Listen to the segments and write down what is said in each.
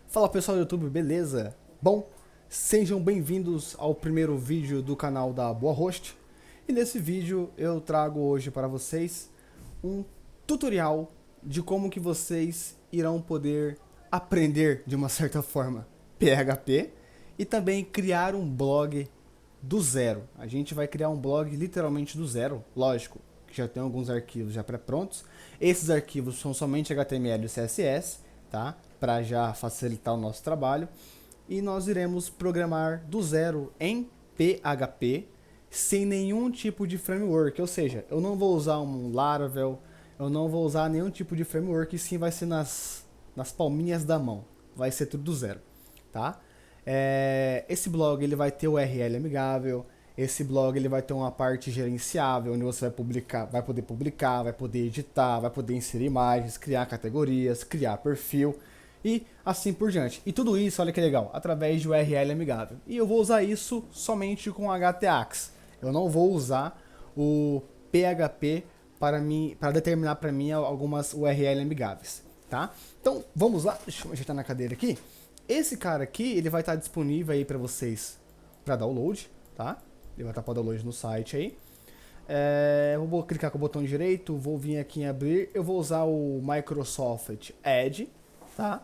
Fala pessoal do YouTube, beleza? Bom, sejam bem-vindos ao primeiro vídeo do canal da Boa Host. E nesse vídeo eu trago hoje para vocês um tutorial de como que vocês irão poder aprender de uma certa forma PHP e também criar um blog do zero. A gente vai criar um blog literalmente do zero, lógico, que já tem alguns arquivos já pré-prontos. Esses arquivos são somente HTML e CSS, tá? Para já facilitar o nosso trabalho. E nós iremos programar do zero em PHP sem nenhum tipo de framework, ou seja, eu não vou usar um Laravel, eu não vou usar nenhum tipo de framework, sim vai ser nas palminhas da mão, vai ser tudo do zero, tá? Esse blog ele vai ter o URL amigável, esse blog ele vai ter uma parte gerenciável, onde você vai poder publicar, vai poder editar, vai poder inserir imagens, criar categorias, criar perfil e assim por diante. E tudo isso, olha que legal, através de URL amigável. E eu vou usar isso somente com HTAX. Eu não vou usar o PHP para determinar para mim algumas URL amigáveis, tá? Então, vamos lá, deixa eu ajeitar na cadeira aqui. Esse cara aqui, ele vai estar disponível aí para vocês para download, tá? Ele vai estar para download no site aí. Eu vou clicar com o botão direito, vou vir aqui em abrir, eu vou usar o Microsoft Edge, tá?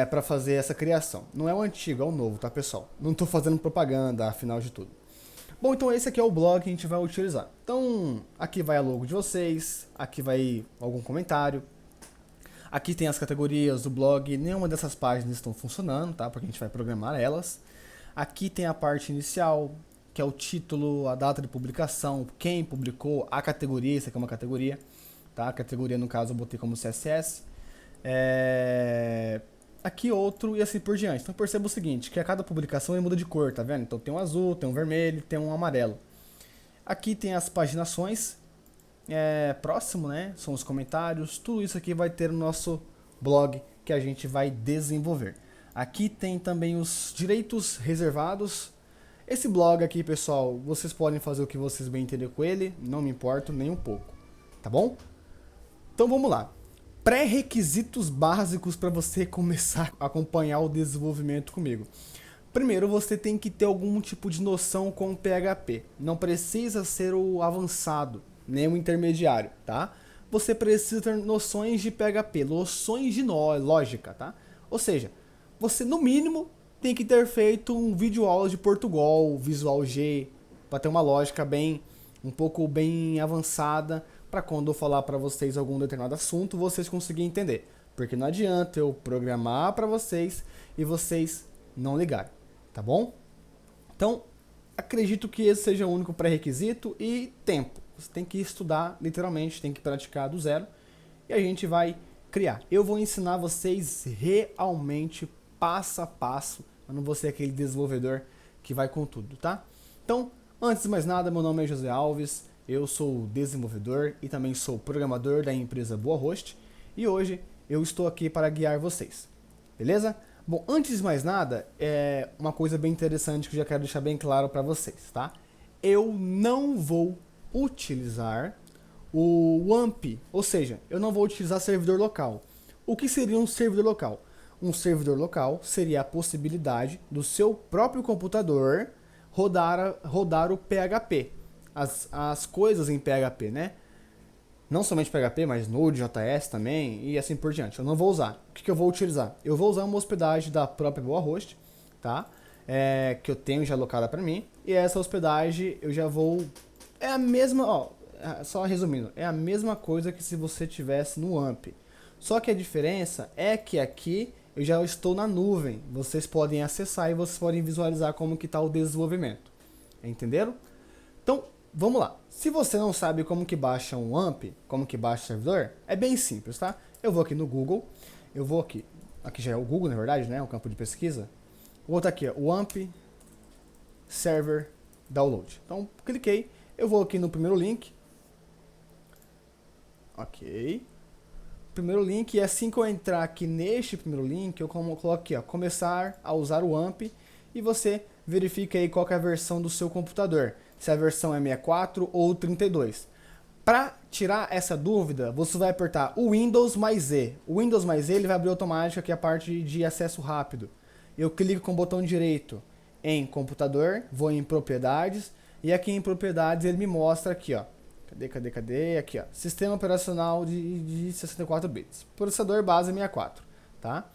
Para fazer essa criação. Não é o antigo, é o novo, tá pessoal? Não estou fazendo propaganda, afinal de tudo. Bom, então esse aqui é o blog que a gente vai utilizar. Então, aqui vai a logo de vocês, aqui vai algum comentário. Aqui tem as categorias do blog, nenhuma dessas páginas estão funcionando, tá? Porque a gente vai programar elas. Aqui tem a parte inicial, que é o título, a data de publicação, quem publicou, a categoria, isso aqui é uma categoria, tá? A categoria, no caso, eu botei como CSS. Aqui outro e assim por diante. Então perceba o seguinte, que a cada publicação ele muda de cor, tá vendo? Então tem um azul, tem um vermelho, tem um amarelo. Aqui tem as paginações, próximo, né? São os comentários, tudo isso aqui vai ter no nosso blog que a gente vai desenvolver. Aqui tem também os direitos reservados. Esse blog aqui, pessoal, vocês podem fazer o que vocês bem entenderem com ele, não me importo nem um pouco, tá bom? Então vamos lá. Pré-requisitos básicos para você começar a acompanhar o desenvolvimento comigo. Primeiro, você tem que ter algum tipo de noção com o PHP. Não precisa ser o avançado, nem o intermediário, tá? Você precisa ter noções de PHP, noções de lógica, tá? Ou seja, você no mínimo tem que ter feito um vídeo aula de Portugal, Visual G, para ter uma lógica um pouco bem avançada, para quando eu falar para vocês algum determinado assunto, vocês conseguirem entender. Porque não adianta eu programar para vocês e vocês não ligarem, tá bom? Então, acredito que esse seja o único pré-requisito e tempo. Você tem que estudar, literalmente, tem que praticar do zero e a gente vai criar. Eu vou ensinar vocês realmente passo a passo, eu não vou ser aquele desenvolvedor que vai com tudo, tá? Então, antes de mais nada, meu nome é José Alves, eu sou desenvolvedor e também sou programador da empresa Boa Host e hoje eu estou aqui para guiar vocês, beleza? Bom, antes de mais nada, uma coisa bem interessante que eu já quero deixar bem claro para vocês, tá? Eu não vou utilizar o WAMP, ou seja, eu não vou utilizar servidor local. O que seria um servidor local? Um servidor local seria a possibilidade do seu próprio computador rodar o PHP. As coisas em PHP, né? Não somente PHP, mas Node.js também e assim por diante. Eu não vou usar. O que eu vou utilizar? Eu vou usar uma hospedagem da própria Boa Host, tá? Que eu tenho já alocada para mim. E essa hospedagem eu já vou... É a mesma, ó, só resumindo, é a mesma coisa que se você tivesse no AMP. Só que a diferença é que aqui eu já estou na nuvem. Vocês podem acessar e vocês podem visualizar como que está o desenvolvimento. Entenderam? Então, vamos lá. Se você não sabe como que baixa um AMP, como que baixa o servidor, é bem simples, tá? Eu vou aqui no Google, eu vou aqui já é o Google, na verdade, né? O campo de pesquisa. Vou botar aqui, ó, o AMP Server Download. Então, cliquei, eu vou aqui no primeiro link. Ok. Primeiro link, e assim que eu entrar aqui neste primeiro link, eu coloco aqui, ó, começar a usar o AMP, e você verifica aí qual que é a versão do seu computador, se a versão é 64 ou 32. Para tirar essa dúvida, você vai apertar o Windows mais Z. O Windows mais Z ele vai abrir automático aqui a parte de acesso rápido. Eu clico com o botão direito em computador, vou em propriedades, e aqui em propriedades ele me mostra aqui, ó. Cadê? Aqui, ó. Sistema operacional de 64 bits. Processador base 64, tá?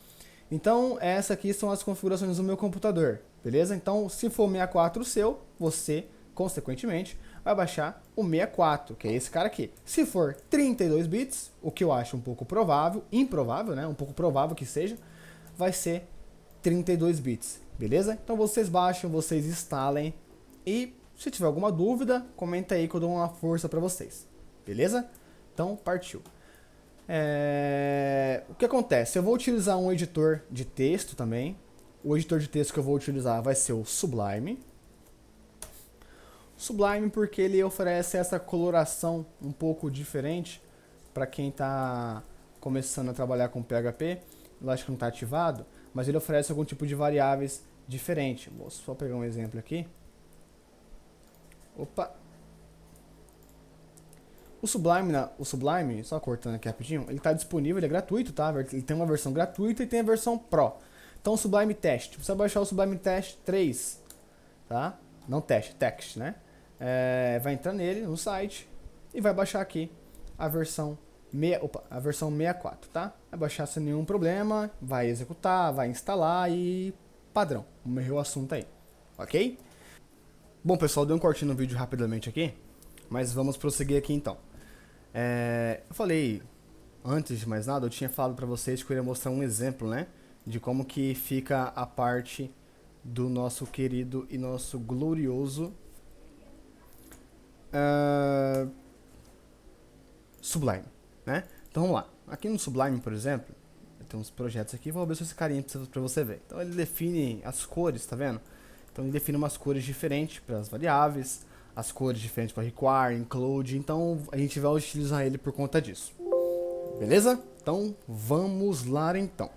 Então, essa aqui são as configurações do meu computador, beleza? Então, se for 64 o seu, você, consequentemente, vai baixar o 64, que é esse cara aqui. Se for 32 bits, o que eu acho um pouco provável, improvável, né? Um pouco provável que seja, vai ser 32 bits, beleza? Então, vocês baixam, vocês instalem e se tiver alguma dúvida, comenta aí que eu dou uma força para vocês, beleza? Então, partiu. O que acontece? Eu vou utilizar um editor de texto também. O editor de texto que eu vou utilizar vai ser o Sublime. Sublime porque ele oferece essa coloração um pouco diferente para quem está começando a trabalhar com PHP. Eu acho que não está ativado, mas ele oferece algum tipo de variáveis diferente. Vou só pegar um exemplo aqui. Opa! O Sublime, só cortando aqui rapidinho, ele está disponível, ele é gratuito, tá? Ele tem uma versão gratuita e tem a versão Pro. Então o Sublime Text, você vai baixar o Sublime Text 3, tá? Não Text, né? Vai entrar nele, no site, e vai baixar aqui a versão 64, tá? Vai baixar sem nenhum problema, vai executar, vai instalar e padrão. Morreu o assunto aí, ok? Bom, pessoal, dei um cortinho no vídeo rapidamente aqui, mas vamos prosseguir aqui então. Eu falei, antes de mais nada, eu tinha falado para vocês que eu iria mostrar um exemplo, né? De como que fica a parte do nosso querido e nosso glorioso Sublime, né? Então vamos lá. Aqui no Sublime, por exemplo, tem uns projetos aqui, vou abrir esse carinha para você ver. Então ele define as cores, tá vendo? Então ele define umas cores diferentes para as variáveis, as cores diferentes para require, include, então a gente vai utilizar ele por conta disso. Beleza? Então vamos lá então.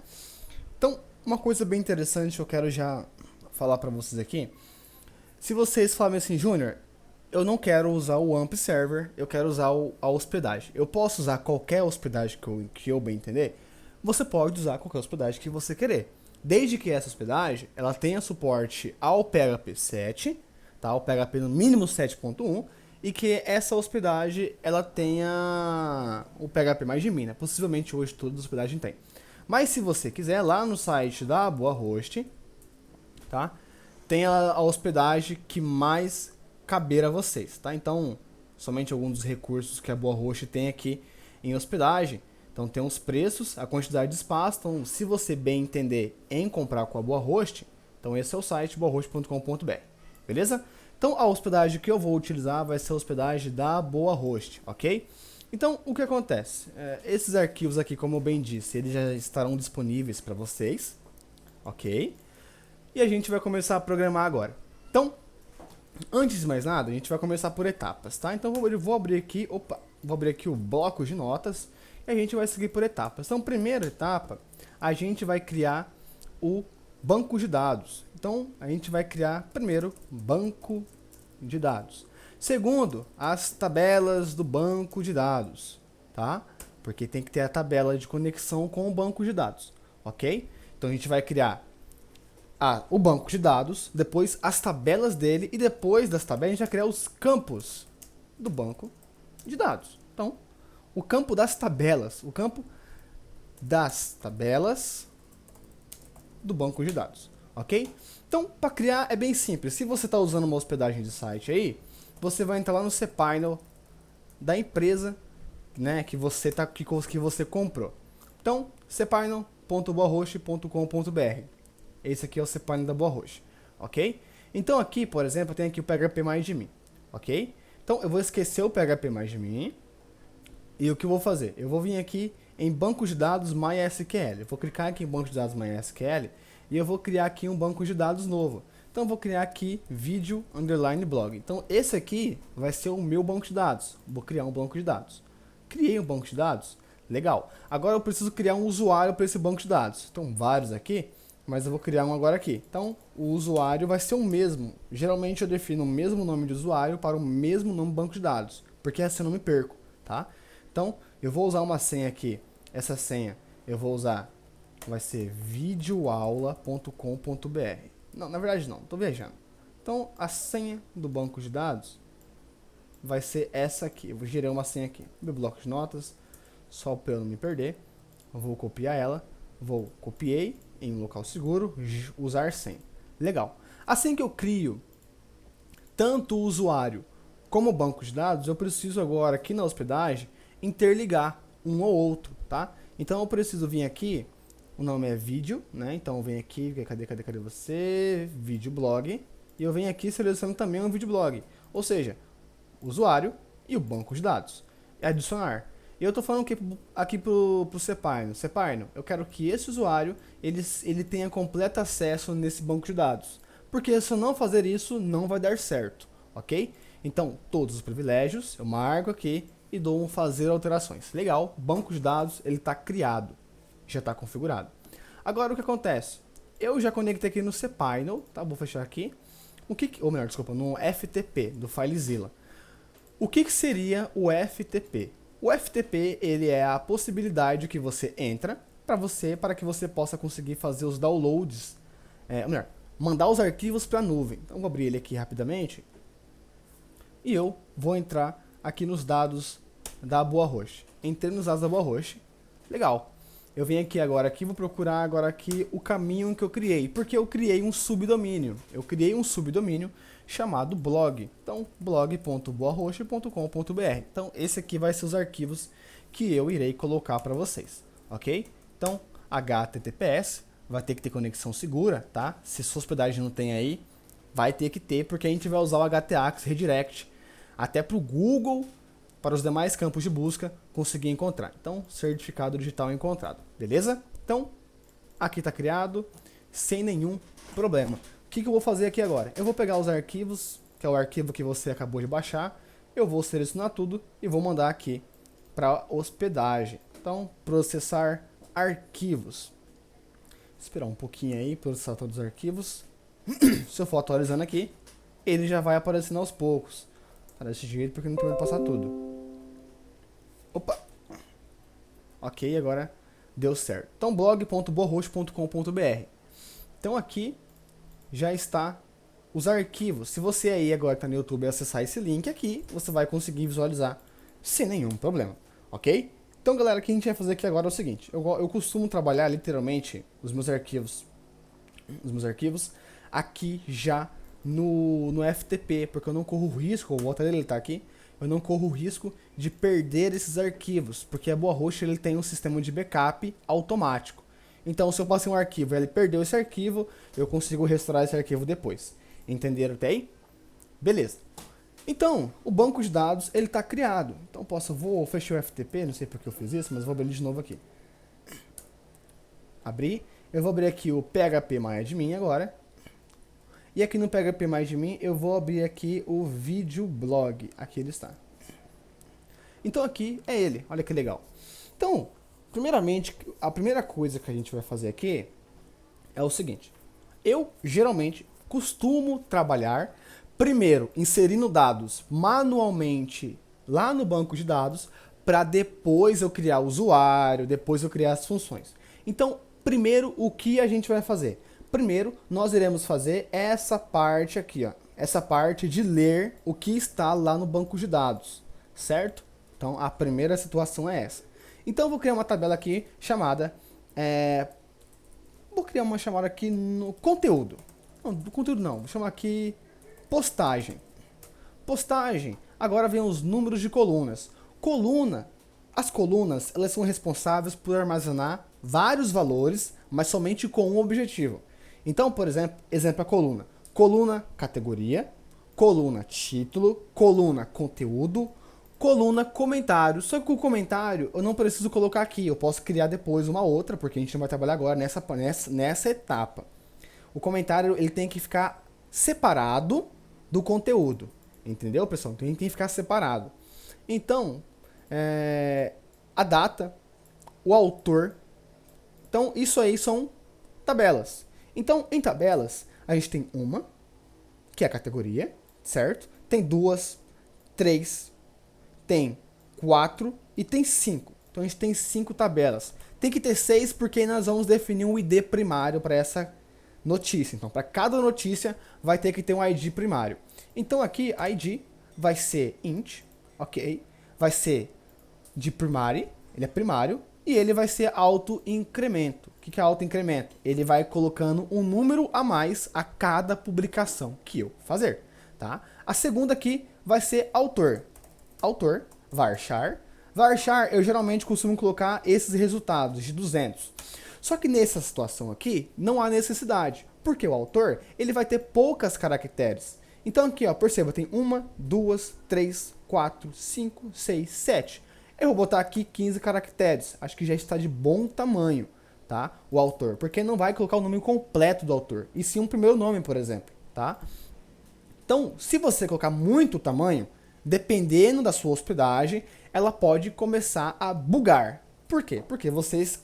Então, uma coisa bem interessante que eu quero já falar para vocês aqui. Se vocês falarem assim, Júnior, eu não quero usar o AMP Server, eu quero usar a hospedagem. Eu posso usar qualquer hospedagem que eu bem entender? Você pode usar qualquer hospedagem que você querer. Desde que essa hospedagem ela tenha suporte ao PHP 7, tá? O PHP no mínimo 7.1, e que essa hospedagem ela tenha o PHP mais de mina. Possivelmente hoje todas as hospedagens tem. Mas se você quiser, lá no site da BoaHost, tá? Tem a hospedagem que mais caber a vocês, tá? Então, somente alguns dos recursos que a BoaHost tem aqui em hospedagem. Então tem os preços, a quantidade de espaço. Então, se você bem entender em comprar com a BoaHost, então esse é o site boahost.com.br, beleza? Então a hospedagem que eu vou utilizar vai ser a hospedagem da BoaHost, ok? Então o que acontece? Esses arquivos aqui, como eu bem disse, eles já estarão disponíveis para vocês, ok? E a gente vai começar a programar agora. Então, antes de mais nada, a gente vai começar por etapas, tá? Então vou abrir aqui, vou abrir aqui o bloco de notas. E a gente vai seguir por etapas. Então, primeira etapa, a gente vai criar o banco de dados. Então, a gente vai criar primeiro banco de dados. Segundo, as tabelas do banco de dados, tá? Porque tem que ter a tabela de conexão com o banco de dados, ok? Então, a gente vai criar o banco de dados, depois as tabelas dele e depois das tabelas a gente vai criar os campos do banco de dados. Então, o campo das tabelas do banco de dados, ok? Então, para criar é bem simples. Se você está usando uma hospedagem de site aí, você vai entrar lá no cPanel da empresa, né, que você comprou. Então, cPanel.boahost.com.br. Esse aqui é o cPanel da BoaHost, ok? Então aqui, por exemplo, tem aqui o PHP mais de mim, ok? Então eu vou esquecer o PHP mais de mim. E o que eu vou fazer? Eu vou vir aqui em banco de dados MySQL. Eu vou clicar aqui em banco de dados MySQL e eu vou criar aqui um banco de dados novo. Então eu vou criar aqui vídeo underline blog. Então esse aqui vai ser o meu banco de dados. Vou criar um banco de dados. Criei um banco de dados. Legal. Agora eu preciso criar um usuário para esse banco de dados. Então vários aqui, mas eu vou criar um agora aqui. Então o usuário vai ser o mesmo. Geralmente eu defino o mesmo nome de usuário para o mesmo nome do banco de dados, porque assim eu não me perco. tá? Então, eu vou usar uma senha aqui. Essa senha eu vou usar, vai ser videoaula.com.br. Não, na verdade não, tô viajando. Então, a senha do banco de dados vai ser essa aqui. Eu vou gerar uma senha aqui. Meu bloco de notas, só para eu não me perder. Eu vou copiar ela. Copiei em um local seguro, usar senha. Legal. Assim que eu crio tanto o usuário como o banco de dados, eu preciso agora aqui na hospedagem interligar um ou outro, tá? Então eu preciso vir aqui, o nome é vídeo, né? Então eu venho aqui, cadê você? Vídeo blog. E eu venho aqui selecionando também um vídeo blog. Ou seja, o usuário e o banco de dados. É adicionar. E eu estou falando aqui pro cParno. cParno, eu quero que esse usuário ele tenha completo acesso nesse banco de dados. Porque se eu não fazer isso, não vai dar certo, ok? Então, todos os privilégios, eu marco aqui e dou um fazer alterações. Legal, banco de dados, ele está criado, já está configurado. Agora, o que acontece? Eu já conectei aqui no cPanel, tá? Vou fechar aqui. Ou melhor, desculpa, no FTP, do FileZilla. O que seria o FTP? O FTP, ele é a possibilidade que você entra para que você possa conseguir fazer os downloads, ou melhor, mandar os arquivos para a nuvem. Então, vou abrir ele aqui rapidamente. E eu vou entrar aqui nos dados da BoaHost. Entrei nos dados da BoaHost. Legal. Eu venho aqui agora, vou procurar agora aqui o caminho que eu criei. Porque eu criei um subdomínio. Eu criei um subdomínio chamado blog. Então, blog.boahost.com.br. Então, esse aqui vai ser os arquivos que eu irei colocar para vocês. Ok? Então, HTTPS. Vai ter que ter conexão segura, tá? Se sua hospedagem não tem aí, vai ter que ter, porque a gente vai usar o htaccess redirect até para o Google, para os demais campos de busca, conseguir encontrar. Então, certificado digital encontrado, beleza? Então, aqui está criado, sem nenhum problema. O que eu vou fazer aqui agora? Eu vou pegar os arquivos, que é o arquivo que você acabou de baixar, eu vou selecionar tudo e vou mandar aqui para hospedagem. Então, processar arquivos. Esperar um pouquinho aí, processar todos os arquivos. Se eu for atualizando aqui, ele já vai aparecendo aos poucos. Tá desse jeito porque não tem como passar tudo. Opa! Ok, agora deu certo. Então, blog.boahost.com.br. Então aqui já está os arquivos. Se você aí agora está no YouTube e acessar esse link aqui, você vai conseguir visualizar sem nenhum problema, ok? Então, galera, o que a gente vai fazer aqui agora é o seguinte. Eu costumo trabalhar literalmente os meus arquivos aqui já no FTP, porque eu não corro risco, vou voltar ele tá aqui, eu não corro risco de perder esses arquivos, porque a BoaHost ele tem um sistema de backup automático. Então, se eu passei um arquivo e ele perdeu esse arquivo, eu consigo restaurar esse arquivo depois. Entenderam até aí? Beleza. Então, o banco de dados ele está criado. Então, vou fechar o FTP, não sei porque eu fiz isso, mas vou abrir ele de novo aqui. Abri. Eu vou abrir aqui o PHPMyAdmin agora. E aqui no PHPMyAdmin eu vou abrir aqui o videoblog. Aqui ele está. Então aqui é ele. Olha que legal. Então, primeiramente, a primeira coisa que a gente vai fazer aqui é o seguinte. Eu geralmente costumo trabalhar primeiro inserindo dados manualmente lá no banco de dados para depois eu criar o usuário, depois eu criar as funções. Então, primeiro, o que a gente vai fazer? Primeiro, nós iremos fazer essa parte aqui, ó, essa parte de ler o que está lá no banco de dados, certo? Então, a primeira situação é essa. Então, eu vou criar uma tabela aqui chamada, vou criar uma chamada aqui no conteúdo. Não, do conteúdo não, vou chamar aqui postagem. Postagem, agora vem os números de colunas. As colunas, elas são responsáveis por armazenar vários valores, mas somente com um objetivo. Então, por exemplo, a coluna. Coluna categoria, coluna título, coluna conteúdo, coluna comentário. Só que com o comentário eu não preciso colocar aqui, eu posso criar depois uma outra, porque a gente não vai trabalhar agora nessa etapa. O comentário ele tem que ficar separado do conteúdo. Entendeu, pessoal? Então, ele tem que ficar separado. Então, a data, o autor. Então, isso aí são tabelas. Então, em tabelas, a gente tem uma, que é a categoria, certo? Tem duas, três, tem 4 e tem 5. Então a gente tem 5 tabelas. Tem que ter 6 porque nós vamos definir um ID primário para essa notícia. Então, para cada notícia vai ter que ter um ID primário. Então aqui, ID vai ser int, ok? Vai ser de primary, ele é primário, e ele vai ser auto-incremento. O que é auto-incremento? Ele vai colocando um número a mais a cada publicação que eu fazer, tá? A segunda aqui vai ser autor. Autor, varchar. Varchar, eu geralmente costumo colocar esses resultados de 200. Só que nessa situação aqui, não há necessidade. Porque o autor, ele vai ter poucas caracteres. Então aqui, ó, perceba, tem 1, 2, 3, 4, 5, 6, 7. Eu vou botar aqui 15 caracteres. Acho que já está de bom tamanho, tá? O autor. Porque não vai colocar o nome completo do autor. E sim um primeiro nome, por exemplo, tá? Então, se você colocar muito tamanho, dependendo da sua hospedagem, ela pode começar a bugar. Por quê? Porque vocês,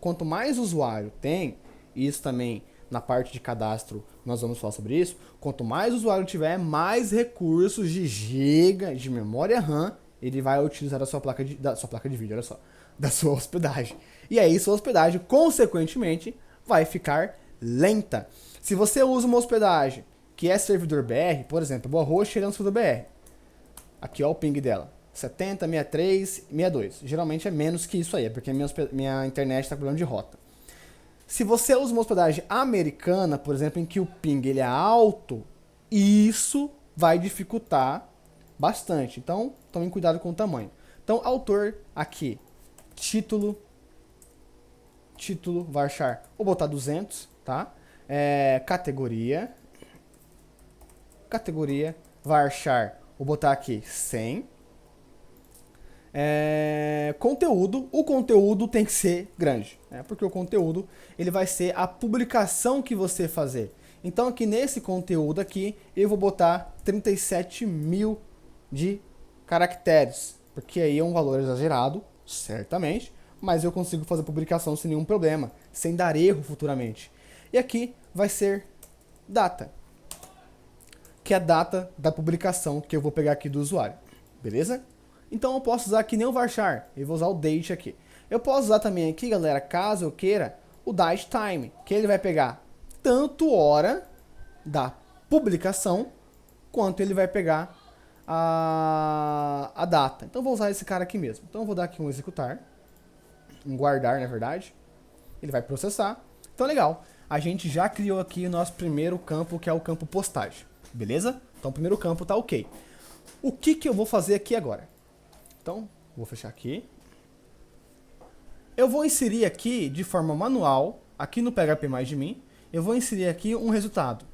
quanto mais usuário tem, e isso também na parte de cadastro nós vamos falar sobre isso, quanto mais usuário tiver, mais recursos de giga de memória RAM ele vai utilizar da sua placa de vídeo, olha só, da sua hospedagem. E aí sua hospedagem, consequentemente, vai ficar lenta. Se você usa uma hospedagem que é servidor BR, por exemplo, Boa Host ele é um servidor BR. Aqui ó o ping dela. 70, 63, 62. Geralmente é menos que isso aí, é porque minha internet está com problema de rota. Se você usa uma hospedagem americana, por exemplo, em que o ping ele é alto, isso vai dificultar bastante. Então, tomem cuidado com o tamanho. Então, autor aqui, título, varchar, vou botar 200, tá? Categoria, varchar, vou botar aqui 100. Conteúdo, o conteúdo tem que ser grande, né? Porque o conteúdo ele vai ser a publicação que você fazer. Então aqui nesse conteúdo aqui eu vou botar 37 mil de caracteres, porque aí é um valor exagerado, certamente, mas eu consigo fazer publicação sem nenhum problema, sem dar erro futuramente. E aqui vai ser data, que é a data da publicação que eu vou pegar aqui do usuário, beleza? Então eu posso usar aqui nem o varchar, eu vou usar o date aqui. Eu posso usar também aqui, galera, caso eu queira, o date time, que ele vai pegar tanto hora da publicação, quanto ele vai pegar a data. Então eu vou usar esse cara aqui mesmo. Então eu vou dar aqui um executar, um guardar na verdade, ele vai processar. Então legal, a gente já criou aqui o nosso primeiro campo, que é o campo postagem, beleza? Então o primeiro campo tá ok. O que eu vou fazer aqui agora? Então, vou fechar aqui. Eu vou inserir aqui de forma manual, aqui no PHP Mais de Mim, eu vou inserir aqui um resultado.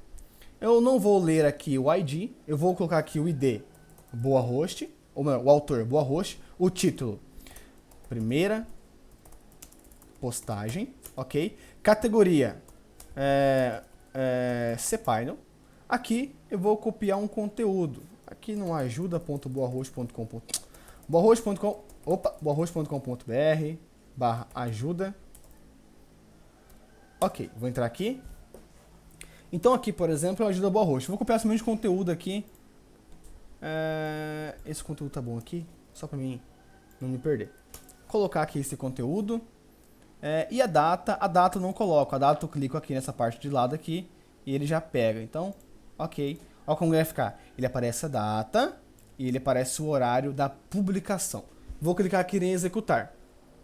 Eu não vou ler aqui o ID, eu vou colocar aqui o ID Boa Host, ou melhor, o autor Boa Host, o título primeira postagem, ok? Categoria cPython. Aqui eu vou copiar um conteúdo. Aqui no ajuda.boahost.com. boahost.com.br/ajuda. Ok, vou entrar aqui. Então aqui, por exemplo, é o ajuda Boa Host. Vou copiar somente conteúdo aqui. Esse conteúdo tá bom aqui, só para mim não me perder. Colocar aqui esse conteúdo. E a data eu não coloco. A data eu clico aqui nessa parte de lado aqui e ele já pega. Então, ok. Olha como vai ficar. Ele aparece a data e ele aparece o horário da publicação. Vou clicar aqui em executar.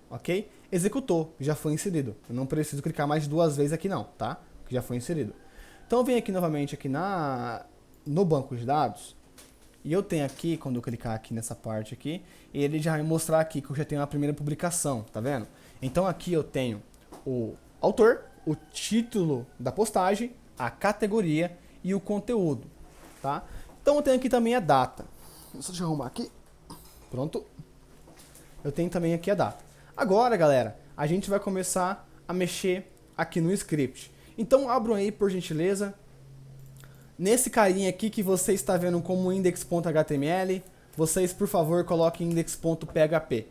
Ok? Executou, já foi inserido. Eu não preciso clicar mais 2 vezes aqui não, tá? Que já foi inserido. Então eu venho aqui novamente aqui no banco de dados. E eu tenho aqui, quando eu clicar aqui nessa parte aqui, ele já vai mostrar aqui que eu já tenho a primeira publicação, tá vendo? Então aqui eu tenho o autor, o título da postagem, a categoria e o conteúdo, tá? Então eu tenho aqui também a data. Deixa eu arrumar aqui. Pronto. Eu tenho também aqui a data. Agora, galera, a gente vai começar a mexer aqui no script. Então abram aí, por gentileza. Nesse carinha aqui que você está vendo como index.html, vocês, por favor, coloquem index.php,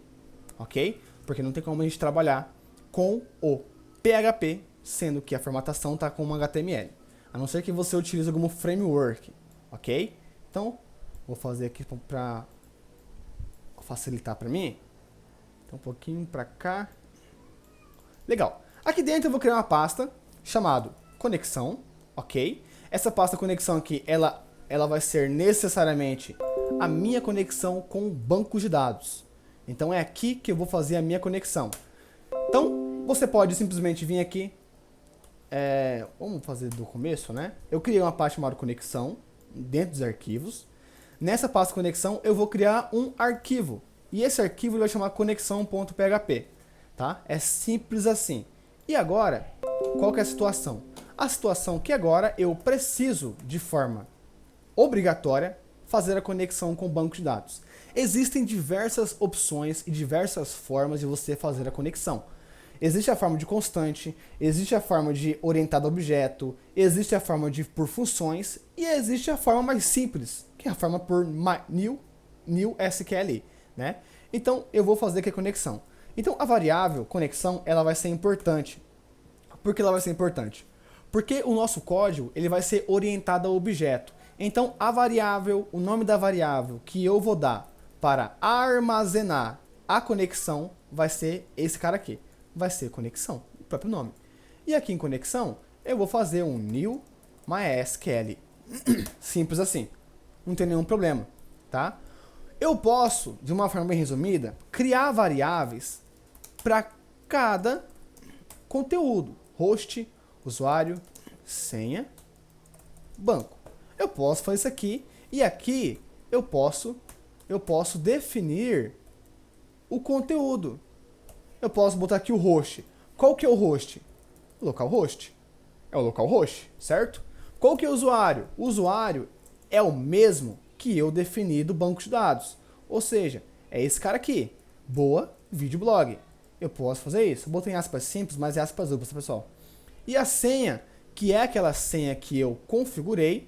ok? Porque não tem como a gente trabalhar com o PHP, sendo que a formatação está com uma HTML. A não ser que você utilize algum framework, ok? Então, vou fazer aqui para facilitar para mim. Então um pouquinho para cá. Legal. Aqui dentro eu vou criar uma pasta chamada conexão, ok? Essa pasta conexão aqui, ela vai ser necessariamente a minha conexão com o banco de dados. Então é aqui que eu vou fazer a minha conexão. Então você pode simplesmente vir aqui. Vamos fazer do começo, né? Eu criei uma pasta chamada conexão dentro dos arquivos. Nessa pasta conexão eu vou criar um arquivo. E esse arquivo vai chamar conexão.php. Tá? É simples assim. E agora, qual que é a situação? A situação é que agora eu preciso, de forma obrigatória, fazer a conexão com o banco de dados. Existem diversas opções e diversas formas de você fazer a conexão. Existe a forma de constante, existe a forma de orientado a objeto, existe a forma de por funções e existe a forma mais simples, que é a forma por new SQL, né? Então eu vou fazer aqui a conexão. Então a variável conexão, ela vai ser importante. Por que ela vai ser importante? Porque o nosso código, ele vai ser orientado a objeto. Então a variável, o nome da variável que eu vou dar para armazenar a conexão vai ser esse cara aqui. Vai ser conexão, o próprio nome. E aqui em conexão, eu vou fazer um new MySQL. Simples assim. Não tem nenhum problema, tá? Eu posso, de uma forma bem resumida, criar variáveis para cada conteúdo. Host, usuário, senha, banco. Eu posso fazer isso aqui e aqui eu posso definir o conteúdo. Eu posso botar aqui o host. Qual que é o host? Localhost. É o localhost, certo? Qual que é o usuário? O usuário é o mesmo que eu defini do banco de dados. Ou seja, é esse cara aqui. Boa videoblog. Eu posso fazer isso. Eu botei em aspas simples, mas é aspas duplas, pessoal. E a senha, que é aquela senha que eu configurei,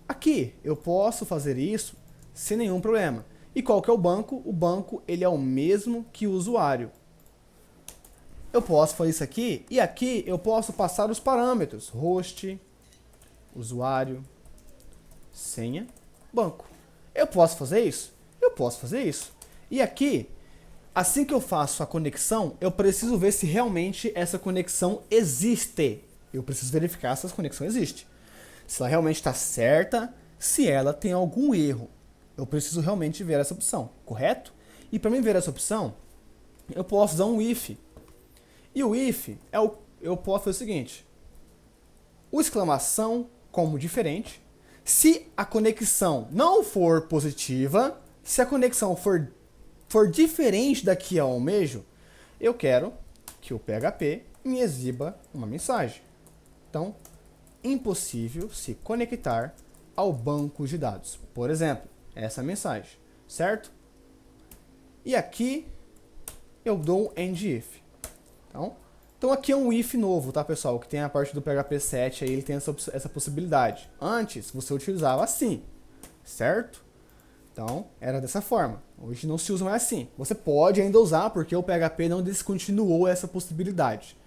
aqui eu posso fazer isso sem nenhum problema. E qual que é o banco? O banco, ele é o mesmo que o usuário. Eu posso fazer isso aqui, e aqui eu posso passar os parâmetros. Host, usuário, senha, banco. Eu posso fazer isso? Eu posso fazer isso. E aqui, assim que eu faço a conexão, eu preciso ver se realmente essa conexão existe. Eu preciso verificar se essa conexão existe. Se ela realmente está certa, se ela tem algum erro. Eu preciso realmente ver essa opção, correto? E para mim ver essa opção, eu posso usar um if. E o if, eu posso fazer o seguinte. O exclamação como diferente. Se a conexão não for positiva, se a conexão for diferente da que eu almejo, eu quero que o PHP me exiba uma mensagem. Então, impossível se conectar ao banco de dados. Por exemplo, essa mensagem, certo? E aqui eu dou um end if. Então aqui é um if novo, tá, pessoal? Que tem a parte do PHP 7, aí ele tem essa possibilidade. Antes, você utilizava assim, certo? Então, era dessa forma. Hoje não se usa mais assim. Você pode ainda usar, porque o PHP não descontinuou essa possibilidade.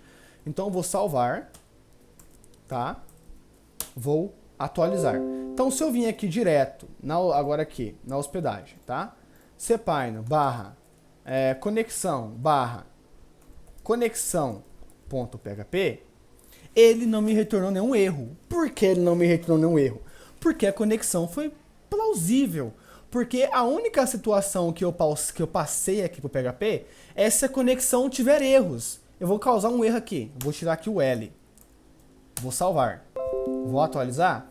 Então, eu vou salvar, tá? Vou atualizar. Então, se eu vim aqui direto, agora aqui, na hospedagem, tá? cpino barra conexão barra conexão.php, ele não me retornou nenhum erro. Por que ele não me retornou nenhum erro? Porque a conexão foi plausível. Porque a única situação que eu passei aqui para o PHP é se a conexão tiver erros. Eu vou causar um erro aqui. Vou tirar aqui o L. Vou salvar. Vou atualizar.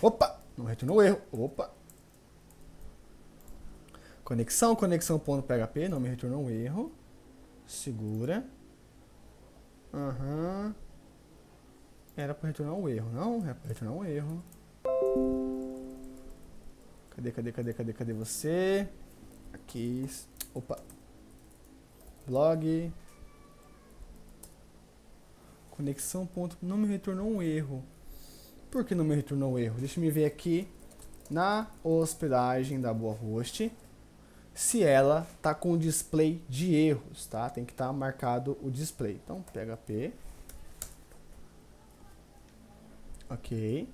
Opa! Não retornou erro. Opa! Conexão.php, não me retornou um erro. Segura. Era para retornar um erro, não? Era para retornar um erro. Cadê você? Aqui. Opa. Blog. Conexão. Não me retornou um erro. Por que não me retornou um erro? Deixa eu me ver aqui na hospedagem da Boa Host se ela tá com display de erros, tá? Tem que estar marcado o display. Então, PHP. Ok.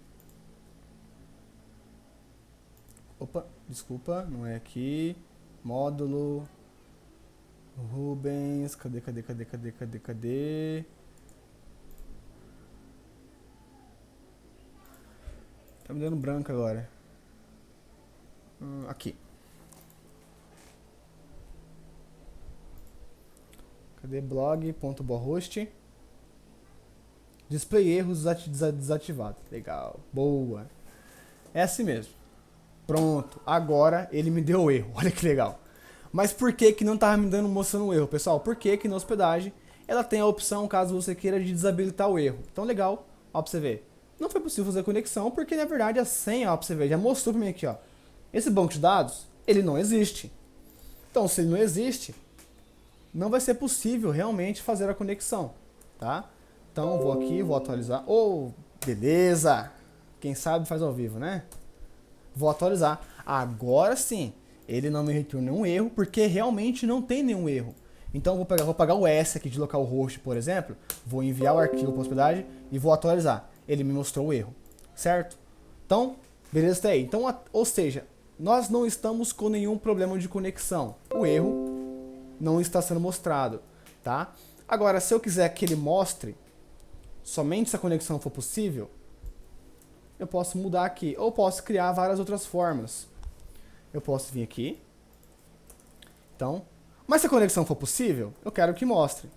Opa, desculpa, não é aqui. Módulo. Rubens. Cadê? Tá me dando branco agora. Aqui. Cadê blog.borhost? Display erros desativado. Legal. Boa. É assim mesmo. Pronto. Agora ele me deu o erro. Olha que legal. Mas por que que não estava me mostrando o erro, pessoal? Porque que na hospedagem ela tem a opção, caso você queira, de desabilitar o erro. Então, legal. Ó, pra você ver. Não foi possível fazer a conexão porque, na verdade, a senha, ó, pra você ver, já mostrou pra mim aqui, ó. Esse banco de dados, ele não existe. Então, se ele não existe, não vai ser possível realmente fazer a conexão, tá? Então, vou aqui, vou atualizar. Beleza! Quem sabe faz ao vivo, né? Vou atualizar. Agora sim, ele não me retorna nenhum erro, porque realmente não tem nenhum erro. Então, vou pagar o S aqui de localhost, por exemplo, vou enviar o arquivo para a hospedagem e vou atualizar. Ele me mostrou o erro, certo? Então, beleza até aí. Então, ou seja, nós não estamos com nenhum problema de conexão. O erro não está sendo mostrado, tá? Agora, se eu quiser que ele mostre somente se a conexão for possível, eu posso mudar aqui. Ou posso criar várias outras formas. Eu posso vir aqui. Então, mas se a conexão for possível, eu quero que mostre.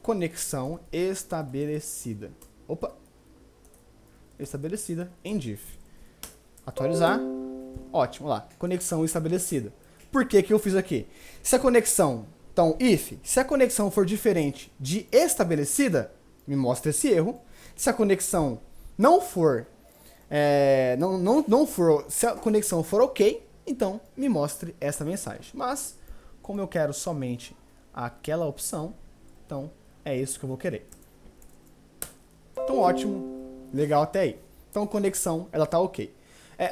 Conexão estabelecida. Opa! Estabelecida em diff. Atualizar. Ótimo, lá. Conexão estabelecida. Por que que eu fiz aqui? Se a conexão... Então, se a conexão for diferente de estabelecida, me mostra esse erro. Se a conexão não for... se a conexão for ok, então me mostre essa mensagem. Mas, como eu quero somente aquela opção, então é isso que eu vou querer. Então, ótimo. Legal até aí. Então, conexão, ela tá ok.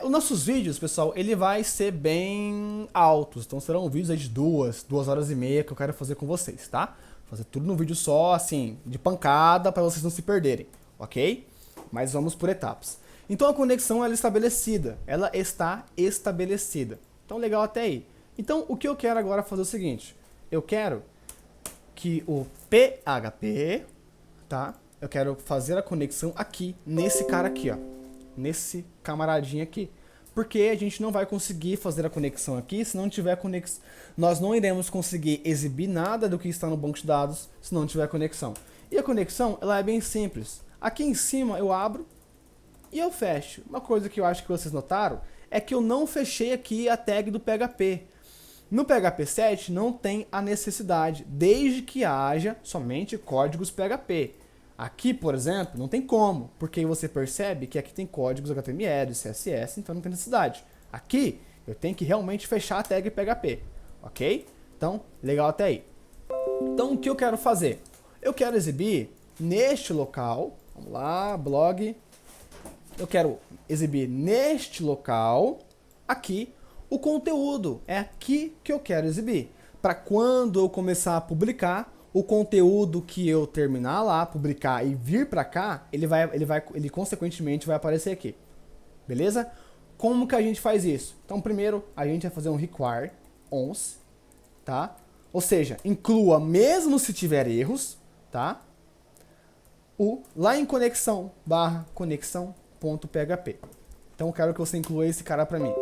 Os nossos vídeos, pessoal, ele vai ser bem altos. Então, serão vídeos aí de 2 horas e meia que eu quero fazer com vocês, tá? Fazer tudo num vídeo só, assim, de pancada, para vocês não se perderem, ok? Mas vamos por etapas. Então, a conexão ela é estabelecida. Ela está estabelecida. Então, legal até aí. Então, o que eu quero agora fazer é o seguinte. Eu quero que o PHP, tá? Eu quero fazer a conexão aqui, nesse cara aqui, ó. Nesse camaradinho aqui. Porque a gente não vai conseguir fazer a conexão aqui se não tiver conexão. Nós não iremos conseguir exibir nada do que está no banco de dados se não tiver conexão. E a conexão, ela é bem simples. Aqui em cima eu abro e eu fecho. Uma coisa que eu acho que vocês notaram é que eu não fechei aqui a tag do PHP. No PHP 7 não tem a necessidade, desde que haja somente códigos PHP. Aqui, por exemplo, não tem como, porque você percebe que aqui tem códigos HTML, CSS, então não tem necessidade. Aqui, eu tenho que realmente fechar a tag PHP, ok? Então, legal até aí. Então, o que eu quero fazer? Eu quero exibir neste local, vamos lá, blog, eu quero exibir neste local, aqui, o conteúdo. É aqui que eu quero exibir. Para quando eu começar a publicar, o conteúdo que eu terminar lá, publicar e vir para cá, ele consequentemente vai aparecer aqui. Beleza? Como que a gente faz isso? Então, primeiro, a gente vai fazer um require once, tá? Ou seja, inclua mesmo se tiver erros, tá? Lá em conexão, conexão.php. Então, eu quero que você inclua esse cara para mim.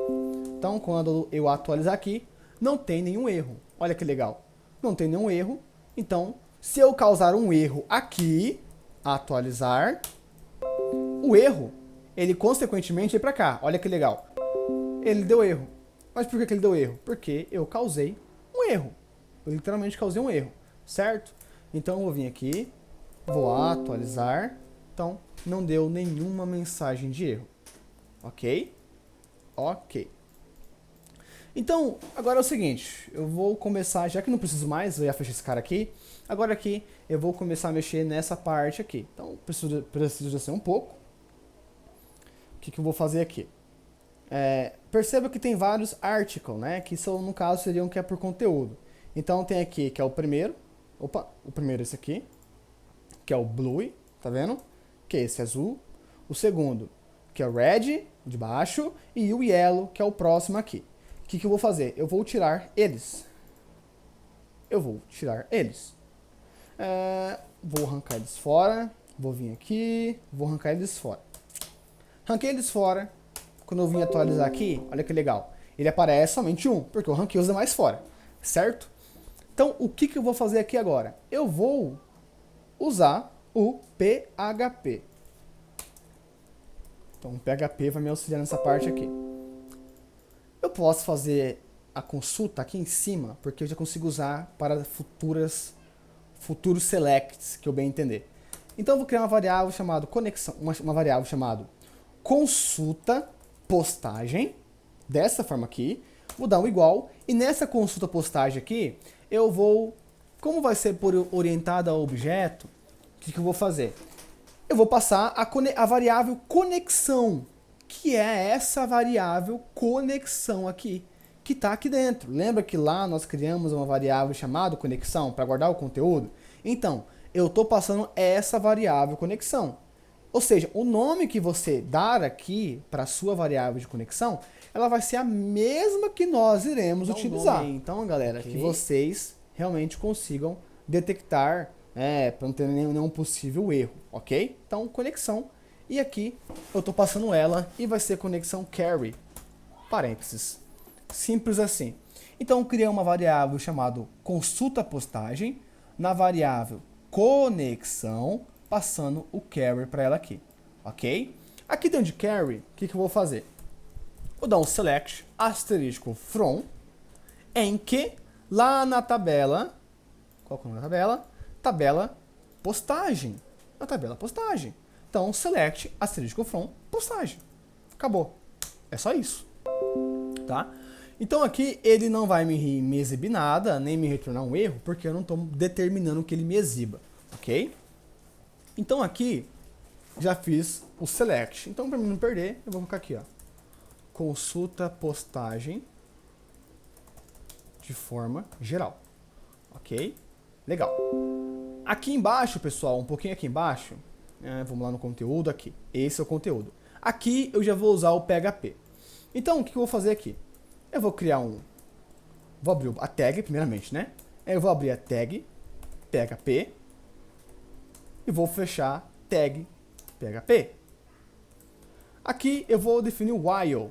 Então, quando eu atualizar aqui, não tem nenhum erro. Olha que legal. Não tem nenhum erro. Então, se eu causar um erro aqui, atualizar, o erro, ele consequentemente vai para cá. Olha que legal. Ele deu erro. Mas por que ele deu erro? Porque eu causei um erro. Eu literalmente causei um erro, certo? Então, eu vou vir aqui, vou atualizar. Então, não deu nenhuma mensagem de erro. Ok? Ok. Então, agora é o seguinte, eu vou começar, já que não preciso mais, eu já fechei esse cara aqui, agora aqui eu vou começar a mexer nessa parte aqui. Então, preciso descer um pouco. O que eu vou fazer aqui? Perceba que tem vários articles, né, que são, no caso, seriam que é por conteúdo. Então, tem aqui, que é o primeiro, o primeiro é esse aqui, que é o blue, tá vendo? Que é esse azul. O segundo, que é o red, de baixo, e o yellow, que é o próximo aqui. O que eu vou fazer? Eu vou tirar eles. Eu vou tirar eles. Vou arrancar eles fora. Vou vir aqui. Vou arrancar eles fora. Arranquei eles fora. Quando eu vim atualizar aqui, olha que legal. Ele aparece somente um, porque eu arranquei os demais fora. Certo? Então, o que eu vou fazer aqui agora? Eu vou usar o PHP. Então, o PHP vai me auxiliar nessa parte aqui. Eu posso fazer a consulta aqui em cima, porque eu já consigo usar para futuros selects, que eu bem entender. Então, eu vou criar uma variável chamada conexão, uma variável chamada consulta postagem, dessa forma aqui. Vou dar um igual, e nessa consulta postagem aqui, eu vou, como vai ser orientada ao objeto, o que eu vou fazer? Eu vou passar a variável conexão, que é essa variável conexão aqui, que está aqui dentro. Lembra que lá nós criamos uma variável chamada conexão para guardar o conteúdo? Então, eu estou passando essa variável conexão. Ou seja, o nome que você dar aqui para a sua variável de conexão, ela vai ser a mesma que nós iremos utilizar. Então, galera, que vocês realmente consigam detectar, para não ter nenhum possível erro, ok? Então, conexão. E aqui eu estou passando ela e vai ser conexão carry, parênteses. Simples assim. Então, eu criei uma variável chamada consulta postagem, na variável conexão, passando o carry para ela aqui, ok? Aqui dentro de carry, o que eu vou fazer? Vou dar um select asterisco from, em que lá na tabela, qual que é o nome da tabela? Tabela postagem, na tabela postagem. Então, select asterisco from postagem. Acabou. É só isso, tá? Então aqui ele não vai me exibir nada, nem me retornar um erro, porque eu não estou determinando que ele me exiba, ok? Então aqui já fiz o select. Então para mim não perder, eu vou colocar aqui, ó, consulta postagem de forma geral, ok? Legal. Aqui embaixo, pessoal, um pouquinho aqui embaixo, vamos lá no conteúdo aqui. Esse é o conteúdo. Aqui eu já vou usar o PHP. Então o que eu vou fazer aqui? Eu vou criar vou abrir a tag primeiramente, né? Eu vou abrir a tag PHP e vou fechar tag PHP. Aqui eu vou definir o while.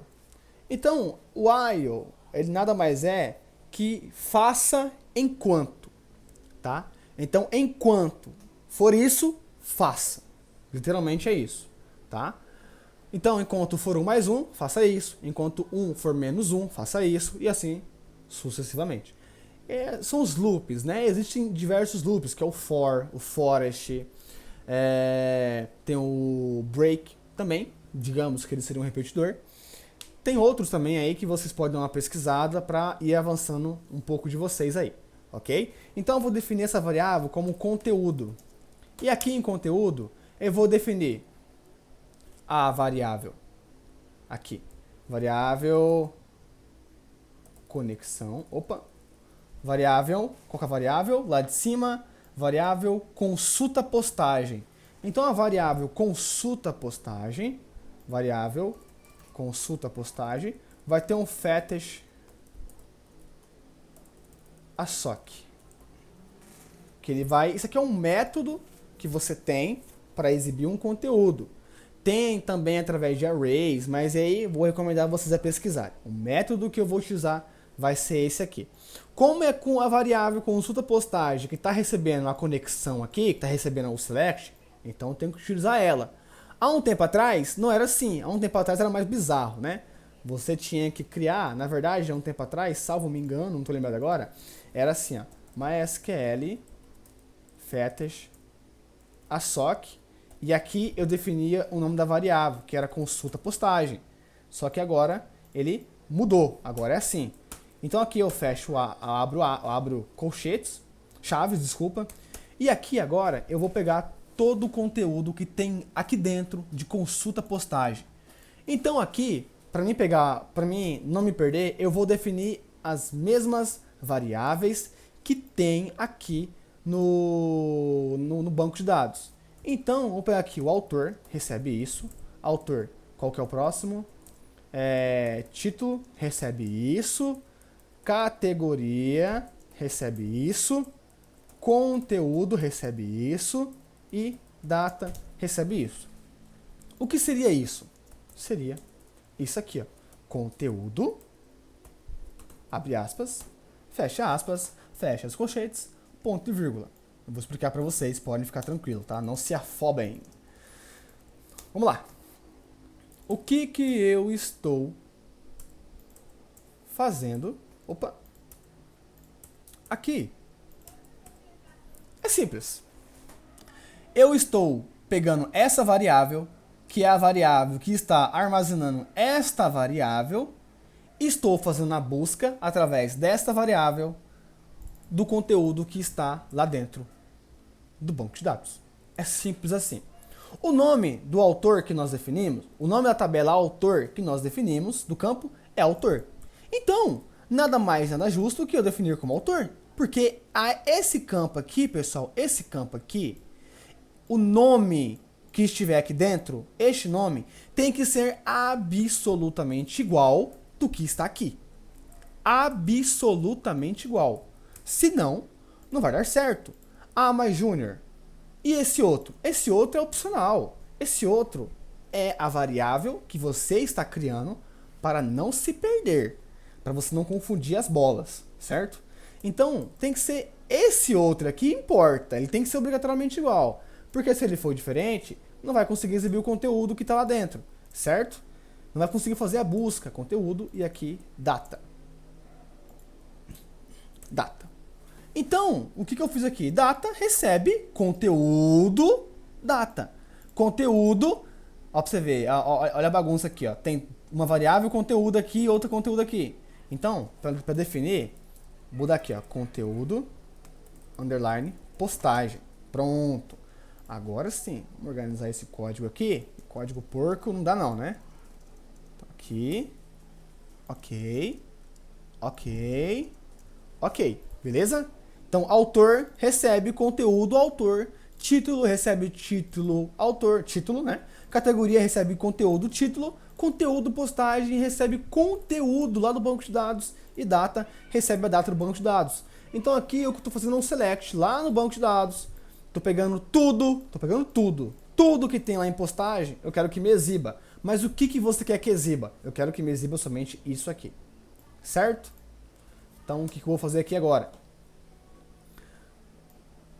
Então, o while, ele nada mais é que faça enquanto, tá? Então, enquanto for isso, faça. Literalmente é isso, tá? Então, enquanto for 1 mais 1, faça isso. Enquanto 1 for menos 1, faça isso. E assim sucessivamente. São os loops, né? Existem diversos loops, que é o for, o forest, tem o break também, digamos que ele seria um repetidor. Tem outros também aí que vocês podem dar uma pesquisada para ir avançando um pouco de vocês aí, ok? Então eu vou definir essa variável como conteúdo. E aqui em conteúdo, eu vou definir a variável aqui, variável conexão, variável, qual que é a variável? Lá de cima, variável consulta postagem. Então a variável consulta postagem, variável consulta postagem, vai ter um fetish assoc. Que ele vai, isso aqui é um método que você tem para exibir um conteúdo. Tem também através de arrays, mas aí vou recomendar vocês a pesquisarem. O método que eu vou utilizar vai ser esse aqui. Como é com a variável consulta postagem que está recebendo a conexão aqui, que está recebendo o select, então eu tenho que utilizar ela. Há um tempo atrás não era assim, há um tempo atrás era mais bizarro, né? Você tinha que criar, na verdade, há um tempo atrás, salvo me engano, não estou lembrado agora, era assim, ó, MySQL fetish assoc, e aqui eu definia o nome da variável, que era consulta postagem. Só que agora ele mudou, agora é assim. Então aqui eu fecho, abro colchetes, chaves, desculpa. E aqui agora eu vou pegar todo o conteúdo que tem aqui dentro de consulta postagem. Então aqui, para mim não me perder, eu vou definir as mesmas variáveis que tem aqui no banco de dados. Então, vou pegar aqui o autor, recebe isso. Autor, qual que é o próximo? Título recebe isso, categoria recebe isso, conteúdo recebe isso e data recebe isso. O que seria isso? Seria isso aqui, ó. Conteúdo, abre aspas, fecha as colchetes, ponto e vírgula. Eu vou explicar para vocês, podem ficar tranquilo, tá? Não se afobem. Vamos lá. O que eu estou fazendo? Opa. Aqui. É simples. Eu estou pegando essa variável, que é a variável que está armazenando esta variável, estou fazendo a busca através desta variável do conteúdo que está lá dentro do banco de dados. É simples assim. O nome do autor que nós definimos, o nome da tabela autor que nós definimos do campo é autor. Então, nada mais nada justo que eu definir como autor. Porque esse campo aqui, pessoal, esse campo aqui, o nome que estiver aqui dentro, este nome, tem que ser absolutamente igual do que está aqui. Absolutamente igual. Senão, não vai dar certo. Ah, mas Júnior, e esse outro? Esse outro é opcional. Esse outro é a variável que você está criando para não se perder, para você não confundir as bolas, certo? Então, tem que ser esse outro aqui, importa. Ele tem que ser obrigatoriamente igual. Porque se ele for diferente, não vai conseguir exibir o conteúdo que está lá dentro, certo? Não vai conseguir fazer a busca, conteúdo e aqui data. Data. Então, o que eu fiz aqui? Data recebe conteúdo, data. Conteúdo, ó, pra você ver, olha a bagunça aqui, ó. Tem uma variável conteúdo aqui e outra conteúdo aqui. Então, para definir, muda aqui, ó, conteúdo, underline, postagem. Pronto. Agora sim, vamos organizar esse código aqui. Código porco não dá não, né? Então, aqui. Ok. Ok. Ok. Beleza? Então, autor recebe conteúdo, autor. Título recebe título, autor. Título, né? Categoria recebe conteúdo, título. Conteúdo, postagem, recebe conteúdo lá do banco de dados. E data recebe a data do banco de dados. Então, aqui eu estou fazendo um select lá no banco de dados. Estou pegando tudo. Tudo que tem lá em postagem, eu quero que me exiba. Mas o que você quer que exiba? Eu quero que me exiba somente isso aqui. Certo? Então, o que eu vou fazer aqui agora?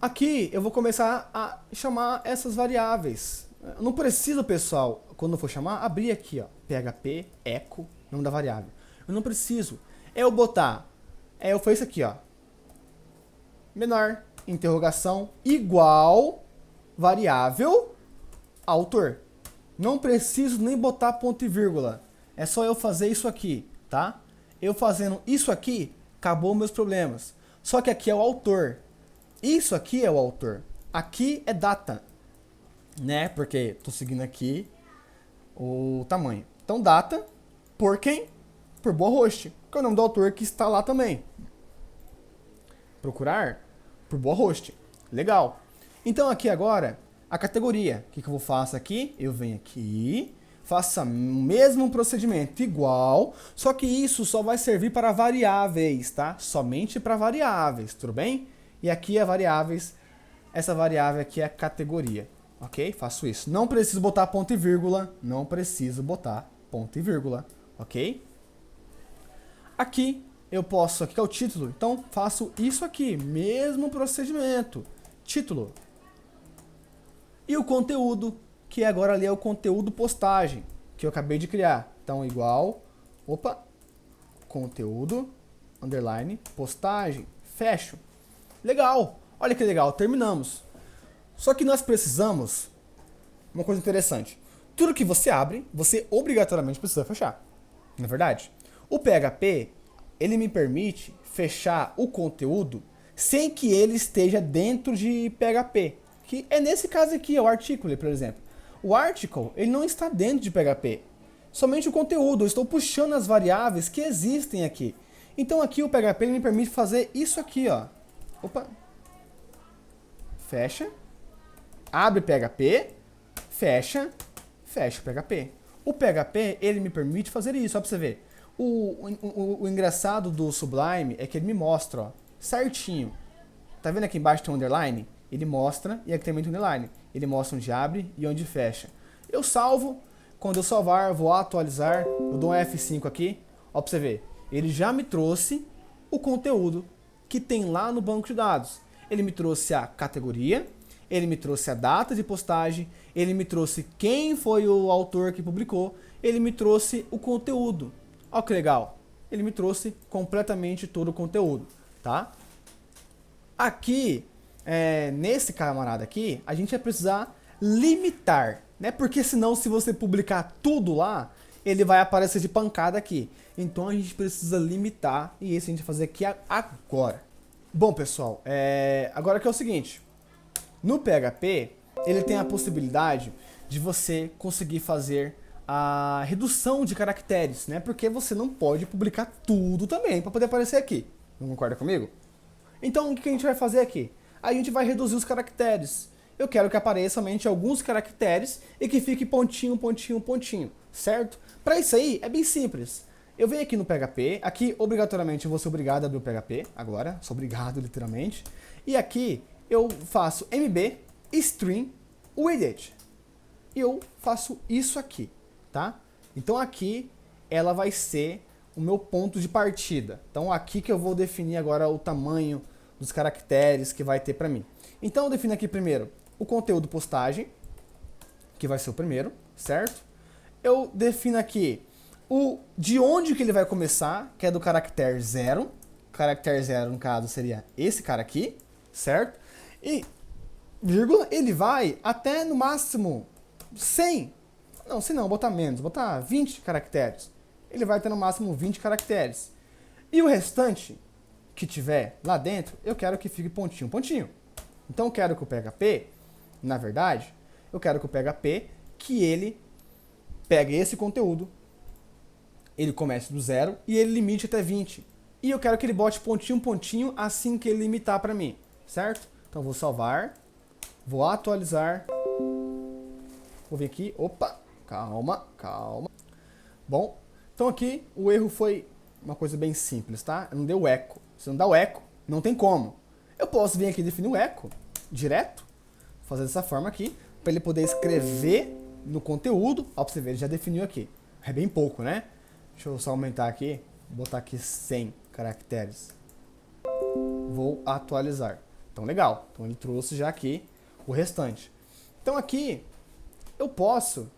Aqui eu vou começar a chamar essas variáveis. Eu não preciso, pessoal, quando eu for chamar, abrir aqui, ó, php echo, nome da variável. Eu não preciso. Eu botar, eu faço isso aqui, ó, menor, interrogação, igual, variável, autor. Não preciso nem botar ponto e vírgula. É só eu fazer isso aqui, tá? Eu fazendo isso aqui, acabou meus problemas. Só que aqui é o autor. Isso aqui é o autor. Aqui é data, né? Porque tô seguindo aqui o tamanho. Então, data, por quem? Por boa host, que é o nome do autor que está lá também. Procurar por boa host. Legal. Então, aqui agora, a categoria. O que eu faço aqui? Eu venho aqui, faço o mesmo procedimento, igual, só que isso só vai servir para variáveis, tá? Somente para variáveis, tudo bem? E aqui é variáveis, essa variável aqui é a categoria, ok? Faço isso. Não preciso botar ponto e vírgula, ok? Aqui eu posso, aqui é o título, então faço isso aqui, mesmo procedimento, título. E o conteúdo, que agora ali é o conteúdo postagem, que eu acabei de criar. Então, igual, conteúdo, underline, postagem, fecho. Legal, olha que legal, terminamos. Só que nós precisamos, uma coisa interessante, tudo que você abre, você obrigatoriamente precisa fechar, não é verdade? O PHP, ele me permite fechar o conteúdo sem que ele esteja dentro de PHP, que é nesse caso aqui, o article, por exemplo. O article, ele não está dentro de PHP, somente o conteúdo, eu estou puxando as variáveis que existem aqui. Então aqui o PHP ele me permite fazer isso aqui, ó. Fecha, abre PHP, fecha o PHP. O PHP, ele me permite fazer isso, ó, pra você ver. O engraçado do Sublime é que ele me mostra, ó, certinho. Tá vendo aqui embaixo tem um underline? Ele mostra, e aqui também tem um underline. Ele mostra onde abre e onde fecha. Eu salvo, quando eu salvar, vou atualizar, eu dou um F5 aqui, ó, pra você ver. Ele já me trouxe o conteúdo que tem lá no banco de dados. Ele me trouxe a categoria, ele me trouxe a data de postagem, ele me trouxe quem foi o autor que publicou, ele me trouxe o conteúdo. Olha que legal, ele me trouxe completamente todo o conteúdo, tá? Aqui, nesse camarada aqui, a gente vai precisar limitar, né? Porque senão, se você publicar tudo lá, ele vai aparecer de pancada aqui. Então a gente precisa limitar, e isso a gente vai fazer aqui agora. Bom, pessoal, agora que é o seguinte, no PHP, ele tem a possibilidade de você conseguir fazer a redução de caracteres, né? Porque você não pode publicar tudo também para poder aparecer aqui. Não concorda comigo? Então, o que a gente vai fazer aqui? A gente vai reduzir os caracteres. Eu quero que apareça somente alguns caracteres e que fique pontinho, pontinho, pontinho, certo? Para isso aí, é bem simples. Eu venho aqui no PHP, aqui obrigatoriamente eu vou ser obrigado a abrir o PHP, agora, sou obrigado literalmente. E aqui eu faço mb string widget. E eu faço isso aqui, tá? Então aqui ela vai ser o meu ponto de partida. Então aqui que eu vou definir agora o tamanho dos caracteres que vai ter para mim. Então eu defino aqui primeiro o conteúdo postagem, que vai ser o primeiro, certo? Eu defino aqui de onde que ele vai começar, que é do caractere 0. Caractere 0, no caso, seria esse cara aqui, certo? E, vírgula, ele vai até, no máximo, 100. Não, se não, botar menos, botar 20 caracteres. Ele vai ter, no máximo, 20 caracteres. E o restante que tiver lá dentro, eu quero que fique pontinho, pontinho. Então, eu quero que o PHP, na verdade, eu quero que o PHP, que ele pegue esse conteúdo, ele comece do 0 e ele limite até 20. E eu quero que ele bote pontinho, pontinho, assim que ele limitar para mim, certo? Então, vou salvar, vou atualizar, vou vir aqui, opa, calma, calma. Bom, então aqui o erro foi uma coisa bem simples, tá? Não deu eco. Se não dá o eco, não tem como. Eu posso vir aqui e definir o eco direto, fazer dessa forma aqui, para ele poder escrever no conteúdo. Ó, pra você ver, ele já definiu aqui. É bem pouco, né? Deixa eu só aumentar aqui, botar aqui 100 caracteres. Vou atualizar. Então, legal. Então, ele trouxe já aqui o restante. Então, aqui, eu posso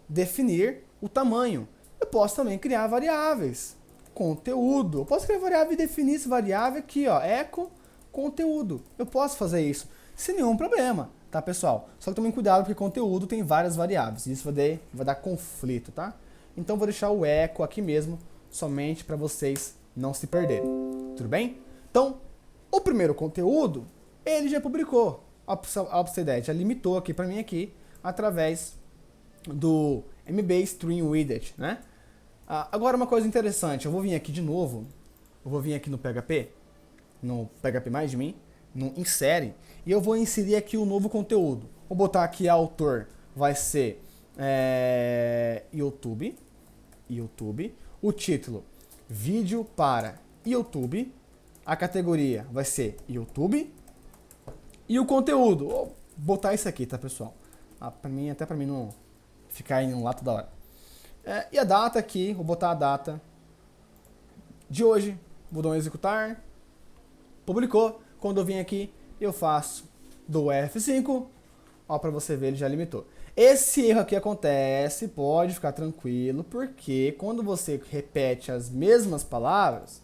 definir o tamanho. Eu posso também criar variáveis. Conteúdo. Eu posso criar variável e definir essa variável aqui, ó. Eco conteúdo. Eu posso fazer isso sem nenhum problema, tá, pessoal? Só que tomem cuidado porque conteúdo tem várias variáveis. Isso vai dar conflito, tá? Então, vou deixar o eco aqui mesmo, somente para vocês não se perderem. Tudo bem? Então, o primeiro conteúdo, ele já publicou. A você ideia, já limitou aqui para mim aqui, através do mb string widget, né? Agora uma coisa interessante, eu vou vir aqui de novo, eu vou vir aqui no PHP mais de mim, no insere, e eu vou inserir aqui o novo conteúdo. Vou botar aqui autor, vai ser YouTube, o título, vídeo para YouTube, a categoria vai ser YouTube, e o conteúdo, vou botar isso aqui, tá, pessoal? Até pra mim não ficar indo lá toda hora. E a data aqui, vou botar a data de hoje, vou dar um executar, publicou. Quando eu vim aqui, eu faço do F5, ó, pra você ver, ele já limitou. Esse erro aqui acontece, pode ficar tranquilo, porque quando você repete as mesmas palavras,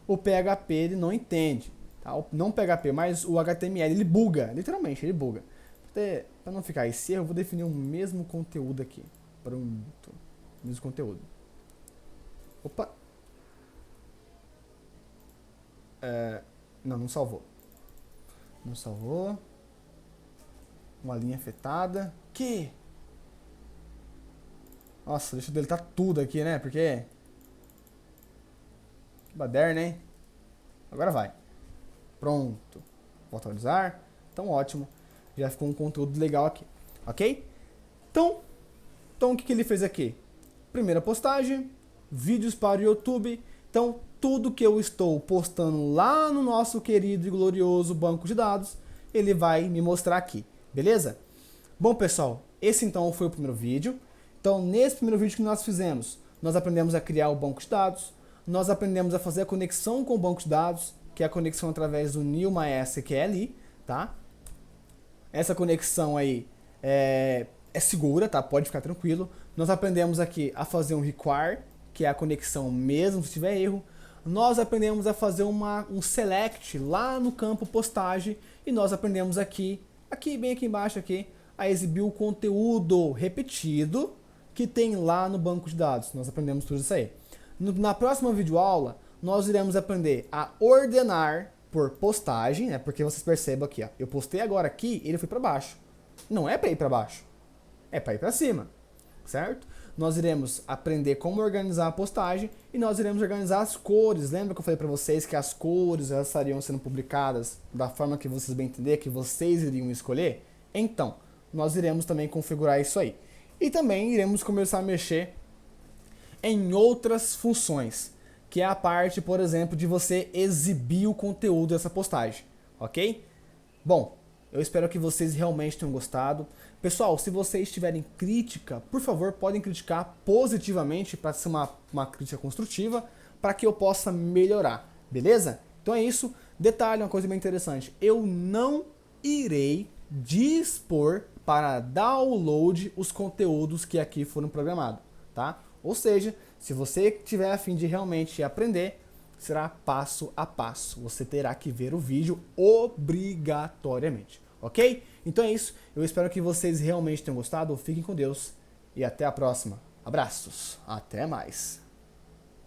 o PHP ele não entende. Tá? Não o PHP, mas o HTML, ele buga, literalmente, ele buga. Para não ficar esse erro, eu vou definir o mesmo conteúdo aqui. Pronto. Mesmo conteúdo. Opa. Não salvou. Não salvou. Uma linha afetada. Que? Nossa, deixa eu deletar tudo aqui, né? Porque... baderna, hein? Agora vai. Pronto. Vou atualizar. Então, ótimo. Já ficou um conteúdo legal aqui. Ok? Então, Então o que ele fez aqui? Primeira postagem, vídeos para o YouTube. Então tudo que eu estou postando lá no nosso querido e glorioso banco de dados, ele vai me mostrar aqui, beleza? Bom pessoal, esse então foi o primeiro vídeo. Então nesse primeiro vídeo que nós fizemos, nós aprendemos a criar o banco de dados, nós aprendemos a fazer a conexão com o banco de dados, que é a conexão através do New MySQL, tá? Essa conexão aí é segura, tá? Pode ficar tranquilo. Nós aprendemos aqui a fazer um require, que é a conexão mesmo se tiver erro. Nós aprendemos a fazer um select lá no campo postagem e nós aprendemos aqui bem aqui embaixo aqui, a exibir o conteúdo repetido que tem lá no banco de dados. Nós aprendemos tudo isso aí. Na próxima videoaula, nós iremos aprender a ordenar por postagem, né? Porque vocês percebam aqui, ó, eu postei agora aqui, ele foi para baixo. Não é para ir para baixo, é para ir para cima, certo? Nós iremos aprender como organizar a postagem e nós iremos organizar as cores. Lembra que eu falei para vocês que as cores elas estariam sendo publicadas da forma que vocês bem entender, que vocês iriam escolher? Então, nós iremos também configurar isso aí. E também iremos começar a mexer em outras funções, que é a parte, por exemplo, de você exibir o conteúdo dessa postagem, ok? Bom, eu espero que vocês realmente tenham gostado. Pessoal, se vocês tiverem crítica, por favor, podem criticar positivamente para ser uma crítica construtiva, para que eu possa melhorar, beleza? Então é isso. Detalhe, uma coisa bem interessante, eu não irei dispor para download os conteúdos que aqui foram programados, tá? Ou seja, se você tiver a fim de realmente aprender, será passo a passo. Você terá que ver o vídeo obrigatoriamente, ok? Então é isso. Eu espero que vocês realmente tenham gostado. Fiquem com Deus e até a próxima. Abraços. Até mais.